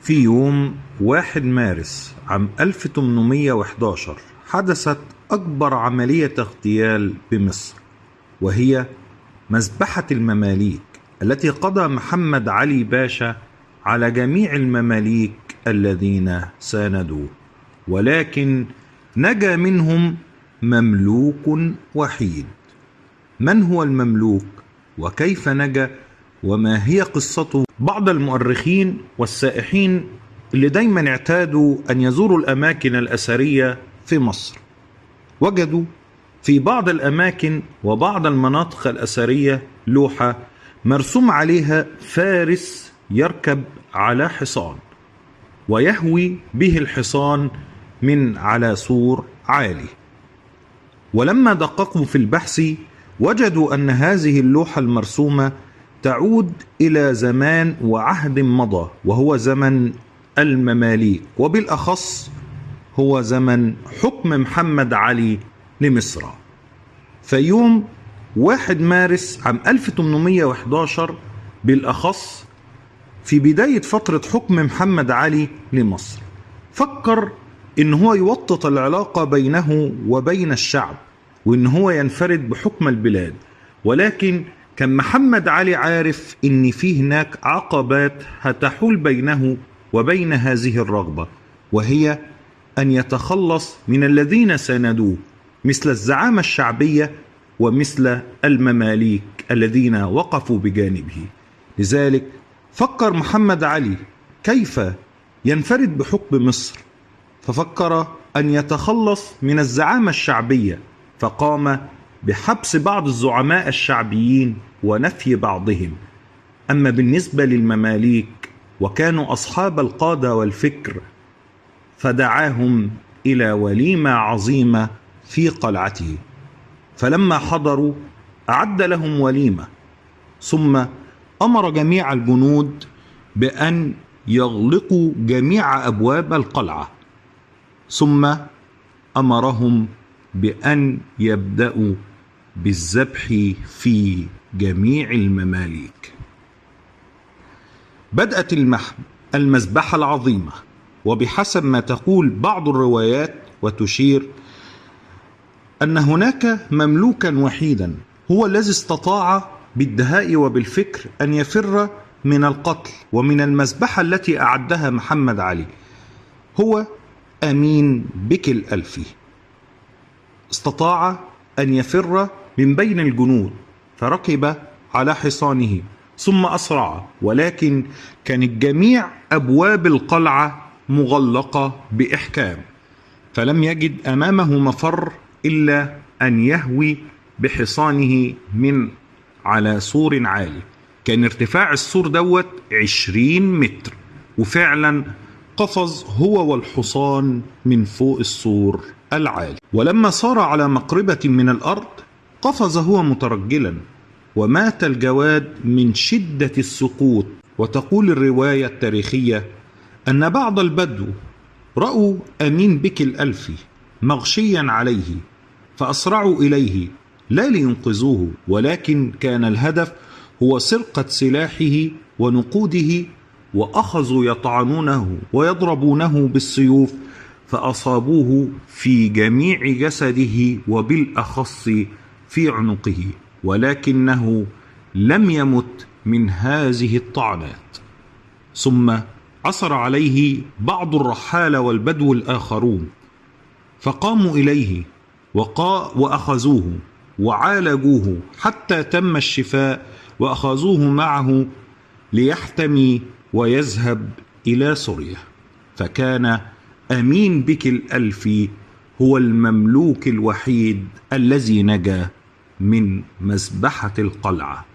في يوم 1 مارس عام 1811 حدثت أكبر عملية اغتيال بمصر، وهي مذبحة المماليك التي قضى محمد علي باشا على جميع المماليك الذين ساندوه، ولكن نجا منهم مملوك وحيد. من هو المملوك وكيف نجا وما هي قصته؟ بعض المؤرخين والسائحين اللي دايما اعتادوا أن يزوروا الأماكن الأثرية في مصر وجدوا في بعض الأماكن وبعض المناطق الأثرية لوحة مرسوم عليها فارس يركب على حصان ويهوي به الحصان من على سور عالي. ولما دققوا في البحث وجدوا أن هذه اللوحة المرسومة تعود إلى زمان وعهد مضى، وهو زمن المماليك، وبالأخص هو زمن حكم محمد علي لمصر. فيوم 1 مارس عام 1811 بالأخص في بداية فترة حكم محمد علي لمصر فكر إن هو يوطد العلاقة بينه وبين الشعب وإن هو ينفرد بحكم البلاد، ولكن كان محمد علي عارف إن في هناك عقبات هتحول بينه وبين هذه الرغبة، وهي أن يتخلص من الذين ساندوه مثل الزعامة الشعبية ومثل المماليك الذين وقفوا بجانبه. لذلك فكر محمد علي كيف ينفرد بحكم مصر، ففكر أن يتخلص من الزعامة الشعبية، فقام بحبس بعض الزعماء الشعبيين ونفي بعضهم. أما بالنسبة للمماليك وكانوا أصحاب القادة والفكر فدعاهم إلى وليمة عظيمة في قلعته، فلما حضروا أعد لهم وليمة، ثم أمر جميع الجنود بأن يغلقوا جميع أبواب القلعة، ثم أمرهم بأن يبدأوا بالذبح في جميع المماليك. بدأت المذبحة العظيمة، وبحسب ما تقول بعض الروايات وتشير أن هناك مملوكا وحيدا هو الذي استطاع بالدهاء وبالفكر أن يفر من القتل ومن المذبحة التي أعدها محمد علي، هو أمين بك الألفي. استطاع أن يفر من بين الجنود فركب على حصانه ثم أسرع، ولكن كانت جميع أبواب القلعة مغلقة بإحكام، فلم يجد أمامه مفر إلا أن يهوي بحصانه من على سور عالي. كان ارتفاع السور 20 متر، وفعلا قفز هو والحصان من فوق السور العالي. ولما صار على مقربة من الأرض قفز هو مترجلا، ومات الجواد من شدة السقوط. وتقول الرواية التاريخية أن بعض البدو رأوا أمين بك الألفي مغشيا عليه فأسرعوا إليه لا لينقذوه، ولكن كان الهدف هو سرقة سلاحه ونقوده، وأخذوا يطعنونه ويضربونه بالسيوف فأصابوه في جميع جسده وبالأخص في عنقه، ولكنه لم يمت من هذه الطعنات. ثم عثر عليه بعض الرحالة والبدو الآخرون فقاموا إليه وأخذوه وعالجوه حتى تم الشفاء، وأخذوه معه ليحتمي ويذهب إلى سوريا. فكان أمين بك الألفي هو المملوك الوحيد الذي نجا من مذبحة القلعة.